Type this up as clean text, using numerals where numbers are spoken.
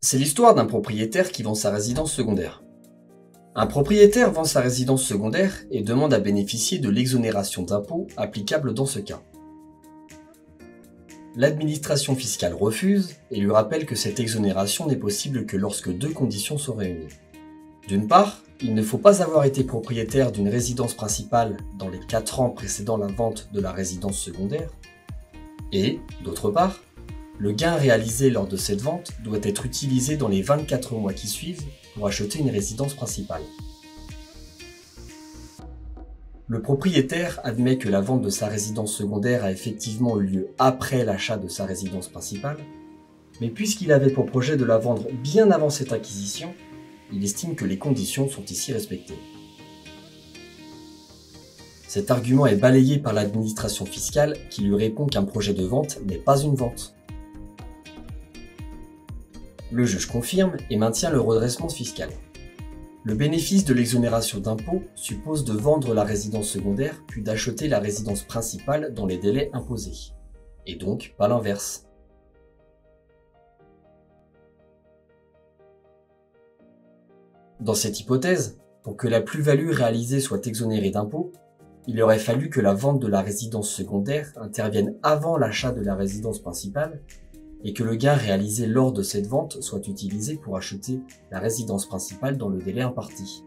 C'est l'histoire d'un propriétaire qui vend sa résidence secondaire. Un propriétaire vend sa résidence secondaire et demande à bénéficier de l'exonération d'impôt applicable dans ce cas. L'administration fiscale refuse et lui rappelle que cette exonération n'est possible que lorsque deux conditions sont réunies. D'une part, il ne faut pas avoir été propriétaire d'une résidence principale dans les 4 ans précédant la vente de la résidence secondaire. Et, d'autre part, le gain réalisé lors de cette vente doit être utilisé dans les 24 mois qui suivent pour acheter une résidence principale. Le propriétaire admet que la vente de sa résidence secondaire a effectivement eu lieu après l'achat de sa résidence principale, mais puisqu'il avait pour projet de la vendre bien avant cette acquisition, il estime que les conditions sont ici respectées. Cet argument est balayé par l'administration fiscale qui lui répond qu'un projet de vente n'est pas une vente. Le juge confirme et maintient le redressement fiscal. Le bénéfice de l'exonération d'impôt suppose de vendre la résidence secondaire puis d'acheter la résidence principale dans les délais imposés. Et donc pas l'inverse. Dans cette hypothèse, pour que la plus-value réalisée soit exonérée d'impôt, il aurait fallu que la vente de la résidence secondaire intervienne avant l'achat de la résidence principale et que le gain réalisé lors de cette vente soit utilisé pour acheter la résidence principale dans le délai imparti.